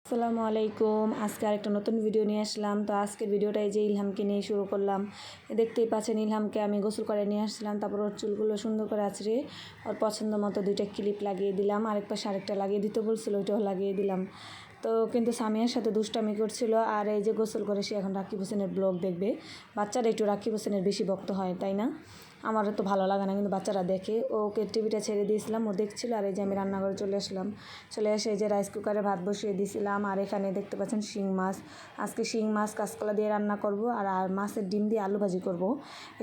আসসালামু আলাইকুম। আজকে আরেকটা নতুন ভিডিও নিয়ে আসলাম। তো আজকের ভিডিওটাই যে ইলহামকে নিয়ে শুরু করলাম। দেখতেই পাচ্ছেন ইলহামকে আমি গোসল করে নিয়ে আসলাম। তারপর ওর চুলগুলো সুন্দর করে আঁচড়ে ওর পছন্দ মতো 2টা ক্লিপ লাগিয়ে দিলাম। আরেক পাশে আরেকটা লাগিয়ে দিতে বলছিল, ওইটাও লাগিয়ে দিলাম। তো কিন্তু সামিয়ার সাথে দুষ্টামি করছিল। আর এই যে গোসল করে সে এখন রাকিব হোসেনের ব্লগ দেখবে। বাচ্চারা একটু রাকিব হোসেনের বেশি ভক্ত হয়, তাই না? আমারও তো ভালো লাগে না, কিন্তু বাচ্চারা দেখে। ওকে টিভিটা ছেড়ে দিয়েছিলাম, ও দেখছিল। আর এই যে আমি রান্নাঘরে চলে আসলাম। চলে এসে এই যে রাইস কুকারে ভাত বসিয়ে দিয়েছিলাম। আর এখানে দেখতে পাচ্ছেন শিং মাছ। আজকে শিং মাছ কাঁচকলা দিয়ে রান্না করব, আর মাছের ডিম দিয়ে আলু ভাজি করব।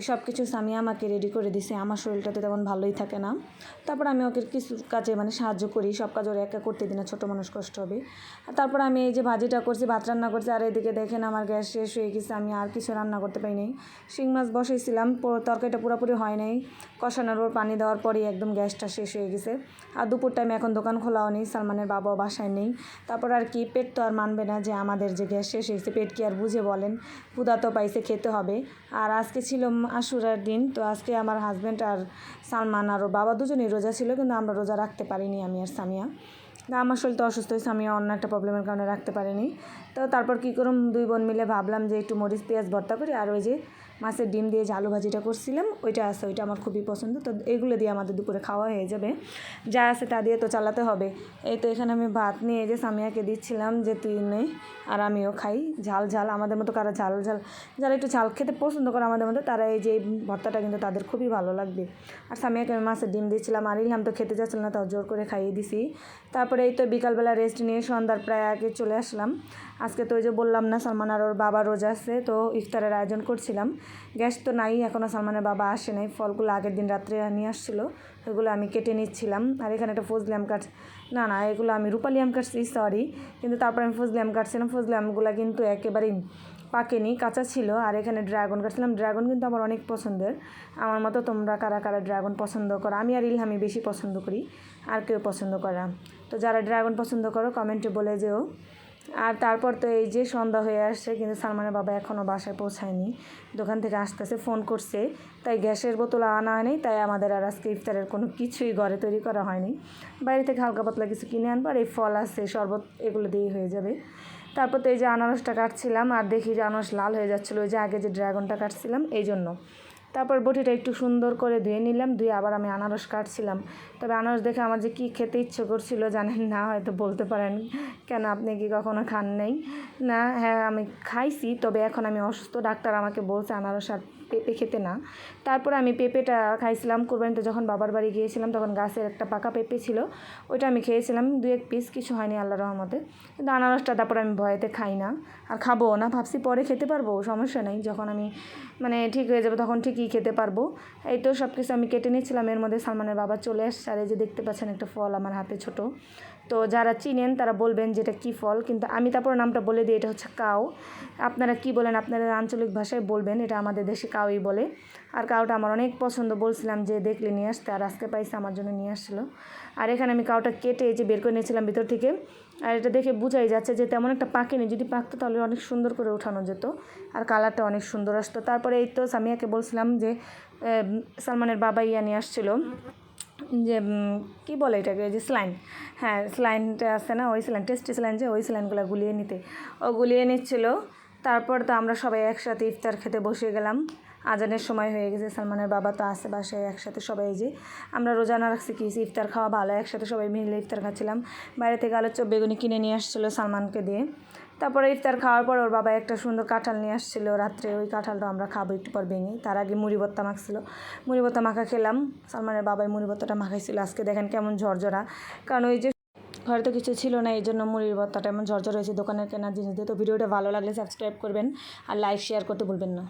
এসব কিছু সামিয়া আমাকে রেডি করে দিছে। আমার শরীরটা তো তেমন ভালোই থাকে না। তারপর আমি ওকে কিছু কাজে সাহায্য করি। সব কাজ ওরা একা করতে দিই না, ছোটো মানুষ কষ্ট হবে। আর তারপর আমি এই যে ভাজিটা করছি, ভাত রান্না করছি। আর এদিকে দেখেন আমার গ্যাস শেষ হয়ে গেছে, আমি আর কিছু রান্না করতে পারি নাই। শিং মাছ বসাইছিলাম, তরকারিটা পুরোপুরি হয় নাই। কষানোর ওর পানি দেওয়ার পরেই একদম গ্যাসটা শেষ হয়ে গেছে। আর দুপুর টাইমে এখন দোকান খোলাও নেই, সালমানের বাবাও বাসায় নেই। তারপর আর কি, পেট তো আর মানবে না যে আমাদের যে গ্যাস শেষ হয়েছে, পেট কি আর বুঝে বলেন? ক্ষুধা তো পাইছে, খেতে হবে। আর আজকে ছিল আশুরার দিন। তো আজকে আমার হাজব্যান্ড আর সালমান আর ওর বাবা দুজনেই রোজা ছিল, কিন্তু আমরা রোজা রাখতে পারিনি, আমি আর সামিয়া। না, আমার শরীর তো অসুস্থ হয়েছে, আমি অন্য একটা প্রবলেমের কারণে রাখতে পারিনি। তো তারপর কী করুম, 2 বোন মিলে ভাবলাম যে একটু মরিচ পেঁয়াজ ভর্তা করি। আর ওই যে মাছের ডিম দিয়ে যে আলু ভাজিটা করছিলাম, ওইটা আছে, ওইটা আমার খুবই পছন্দ। তো এগুলো দিয়ে আমাদের দুপুরে খাওয়া হয়ে যাবে। যা আছে তা দিয়ে তো চালাতে হবে। এই তো এখানে আমি ভাত নিয়ে যে সামিয়াকে দিচ্ছিলাম যে তুই নেই আর আমিও খাই। ঝাল ঝাল আমাদের মতো কারা ঝাল ঝাল, যারা একটু ঝাল খেতে পছন্দ করে আমাদের মতো, তারা এই যে ভর্তাটা কিন্তু তাদের খুবই ভালো লাগবে। আর সামিয়াকে আমি মাছের ডিম দিচ্ছিলাম। আর ইলহাম তো খেতে যাচ্ছিল না, তাও জোর করে খাইয়ে দিছি। তারপরে এই তো বিকালবেলা রেস্ট নিয়ে সন্ধ্যার প্রায় আগে চলে আসলাম। আজকে তো ওই যে বললাম না, সালমান আর ওর বাবা রোজা আছে, তো ইফতারের আয়োজন করছিলাম। গ্যাস তো নাই, এখনও সালমানের বাবা আসে নাই। ফলগুলো আগের দিন রাত্রে নিয়ে আসছিলো, ওইগুলো আমি কেটে নিচ্ছিলাম। আর এখানে একটা ফজলি আম না এগুলো আমি রূপালি আম কাটছি, সরি। কিন্তু তারপর আমি ফজলি আম কাটছিলাম। ফজলি আমগুলো কিন্তু একেবারেই পাকেনি, কাঁচা ছিল। আর এখানে ড্রাগন কাটছিলাম। ড্রাগন কিন্তু আমার অনেক পছন্দের। আমার মতো তোমরা কারা কারা ড্রাগন পছন্দ করো? আমি আর ইলহামি বেশি পছন্দ করি, আর কেউ পছন্দ করে না। তো যারা ড্রাগন পছন্দ করো কমেন্টে বলে যেও। আর তারপর তো এই যে সন্ধ্যা হয়ে আসছে, কিন্তু সালমানের বাবা এখনও বাসায় পৌঁছায়নি। দোকান থেকে আসতেছে, ফোন করছে, তাই গ্যাসের বোতল আনা হয়নি। তাই আমাদের আর আজকে ইফতারের কোনো কিছুই ঘরে তৈরি করা হয়নি। বাইরে থেকে হালকা পাতলা কিছু কিনে আনবো, আর এই ফল আছে, শরবত, এগুলো দিয়েই হয়ে যাবে। তারপর তো এই যে আনারসটা কাটছিলাম, আর দেখি যে আনারস লাল হয়ে যাচ্ছিলো, ওই যে আগে যে ড্রাগনটা কাটছিলাম এই জন্য। তারপর বটিটা একটু সুন্দর করে ধুয়ে নিলাম, ধুয়ে আবার আমি আনারস কাটছিলাম। তবে আনারস দেখে আমার যে কী খেতে ইচ্ছে করছিল জানেন না, হয়তো বলতে পারেন কেন আপনি কি কখনো খান নাই? না, হ্যাঁ আমি খাইছি, তবে এখন আমি অসুস্থ, ডাক্তার আমাকে বলছে আনারস আর পেঁপে খেতে না। তারপরে আমি পেঁপেটা খাইছিলাম। কোরবানিতে যখন বাবার বাড়ি গিয়েছিলাম, তখন গাছের একটা পাকা পেঁপে ছিল, ওইটা আমি খেয়েছিলাম 2-1 পিস, কিছু হয়নি আল্লাহর রহমতে। কিন্তু আনারসটা তারপর আমি ভয়েতে খাই না, আর খাবো না। ভাবছি পরে খেতে পারবো, সমস্যা নেই, যখন আমি ঠিক হয়ে যাবে তখন ঠিকই খেতে পারবো। এই তো সব কিছু আমি কেটে নিচ্ছিলাম, এর মধ্যে সালমানের বাবা চলে আসছে। আর এই যে দেখতে পাচ্ছেন একটা ফল আমার হাতে ছোট, তো যারা চিনেন তারা বলবেন যে এটা কী ফল, কিন্তু আমি তারপর নামটা বলে দিই, এটা হচ্ছে কাউ। আপনারা কি বলেন আপনাদের আঞ্চলিক ভাষায় বলবেন, এটা আমাদের দেশে কাউই বলে। আর কাউটা আমার অনেক পছন্দ, বলছিলাম যে দেখলে নিয়ে আসতে, আর আজকে পাইছে, আমার জন্য নিয়ে আসছিলো। আর এখানে আমি কাউটা কেটে এই যে বের করে নিয়েছিলাম ভিতর থেকে। আর এটা দেখে বোঝাই যাচ্ছে যে তেমন একটা পাকেনি, যদি পাকতো তাহলে অনেক সুন্দর করে ওঠানো যেত, আর কালারটা অনেক সুন্দর আসতো। তারপরে এই তো সামিয়াকে বলছিলাম যে সালমানের বাবা নিয়ে আসছিলো, যে কী বলে এটাকে, যে স্লাইন, হ্যাঁ স্লাইনটা আছে না, ওই স্লাইন, টেস্টি স্লাইন, যে ওই স্লাইনগুলো গুলিয়ে নিতে, ও গুলিয়ে নিচ্ছিলো। তারপর তো আমরা সবাই একসাথে ইফতার খেতে বসে গেলাম। আজানের সময় হয়ে গেছে, সালমানের বাবা তো আসে বাসায়, একসাথে সবাই যে আমরা রোজানা রাখছি কি ইফতার খাওয়া ভালো, একসাথে সবাই মিলে ইফতার খাচ্ছিলাম। বাইরে থেকে আলুর চপ বেগুনি কিনে নিয়ে আসছিলো সালমানকে দিয়ে। তারপরে ইফতার খাওয়ার পর ওর বাবা একটা সুন্দর কাঁঠাল নিয়ে আসছিলো রাত্রে, ওই কাঁঠালটা আমরা খাবো একটু পর ভেঙে। তার আগে মুড়ি ভর্তা মাখছিল, মুড়ি ভর্তা মাখা খেলাম। সালমানের বাবাই মুড়ি ভর্তাটা মাখাইছিল। আজকে দেখেন কেমন ঝরঝরা, কারণ ওই যে ঘরে তো কিছু ছিল না, এই জন্য মুড়ির ভর্তাটা এমন ঝরঝর হয়েছে দোকানের কেনা জিনিস দিয়ে। তো ভিডিওটা ভালো লাগলে সাবস্ক্রাইব করবেন, আর লাইক শেয়ার করতে ভুলবেন না।